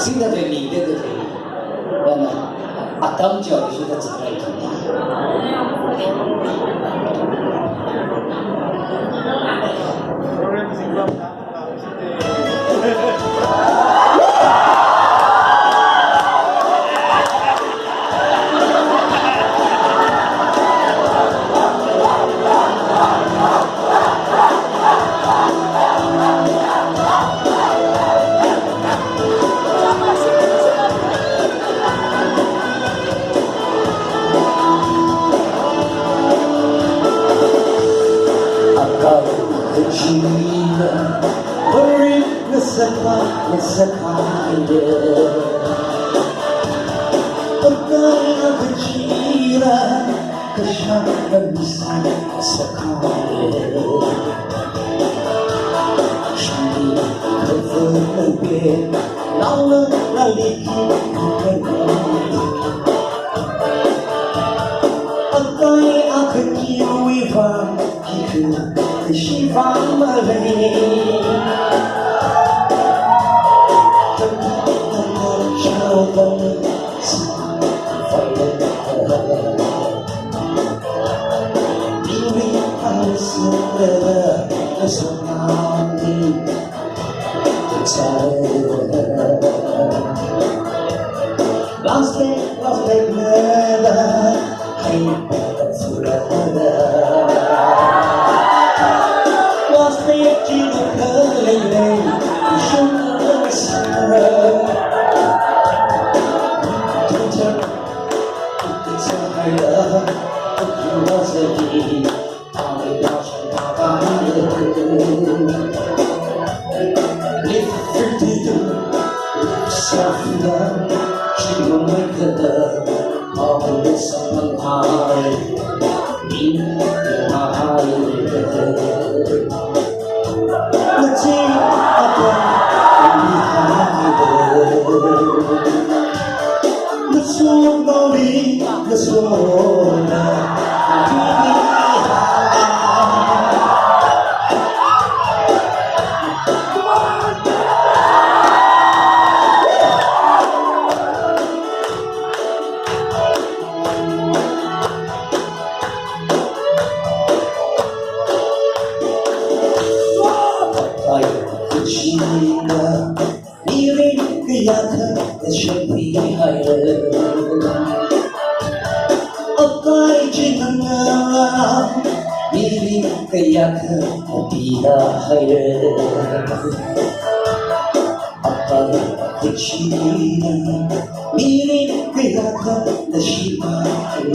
新的对你的都可以，真的，当教的是个责任感。老了那离开你，对啊，可以为放一个西方的泪。Lost it, never, I forever. Lost it, you you should listen. Don't tell it's a higher, you was a key. I lost Softer, she will make the love of the summer high. In my heart, the team of the soul, the soul,你那个丫头的身体害人，爱情啊，你那个丫头比那害人，爱情你那个丫头的心害人。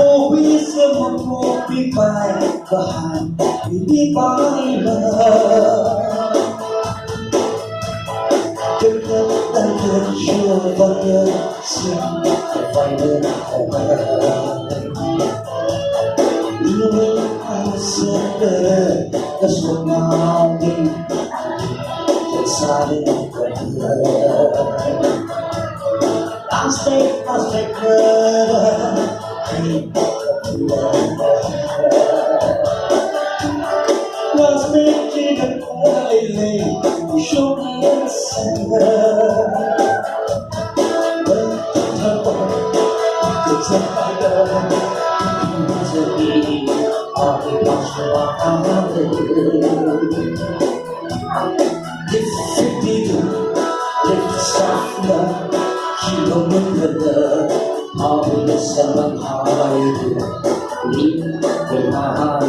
我为什么不明白？可还明白了？这个男人说我的心坏了，因为爱死的人，那说毛病，在杀人快乐。Lost it, love. Lost it in the lately, you show me a sinner. When you talk about the time, to be all the If you didn't, if softer, she will make the love. All the summer hide, leave in my heart.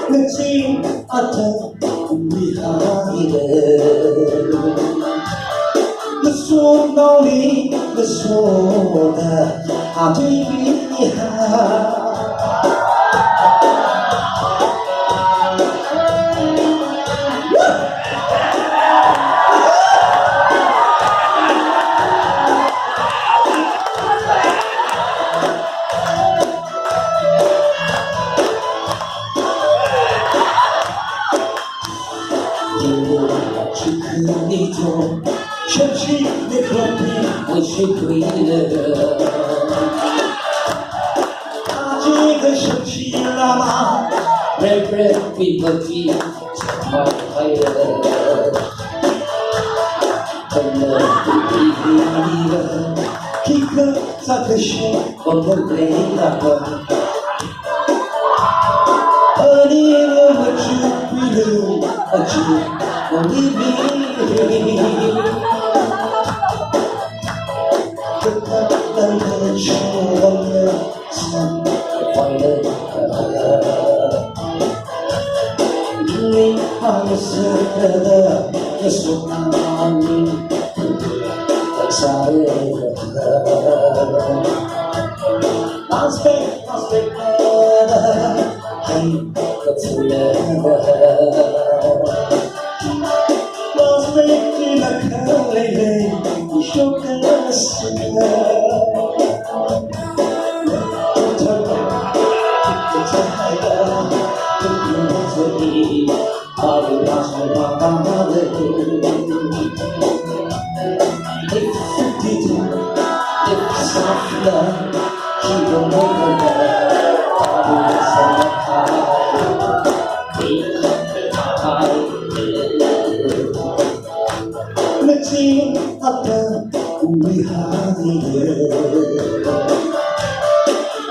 The team utter behind it. The soul lonely, the soul that I baby have. 你从深情的河边为谁归了？他这个生气了吗？ 랩랩 비버지 정말 하여 기가 막히시 없는 레이라고 아니면 주비를 아주 원리비 끝났다는 추억의 상황을 이미 하였을 때다 예수님이 역사를 Aspect Hey, what's the matter? Lost faith in a collie, you shook us Letting up we hide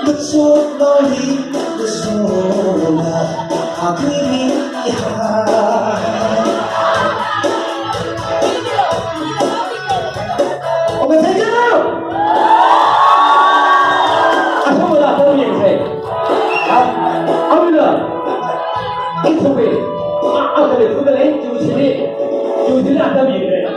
but so lonely the soul how can we hide Okay, thank you! I told you that for me, say. I'm in love. It's okay. I'm going to put the name to the city. To the other people.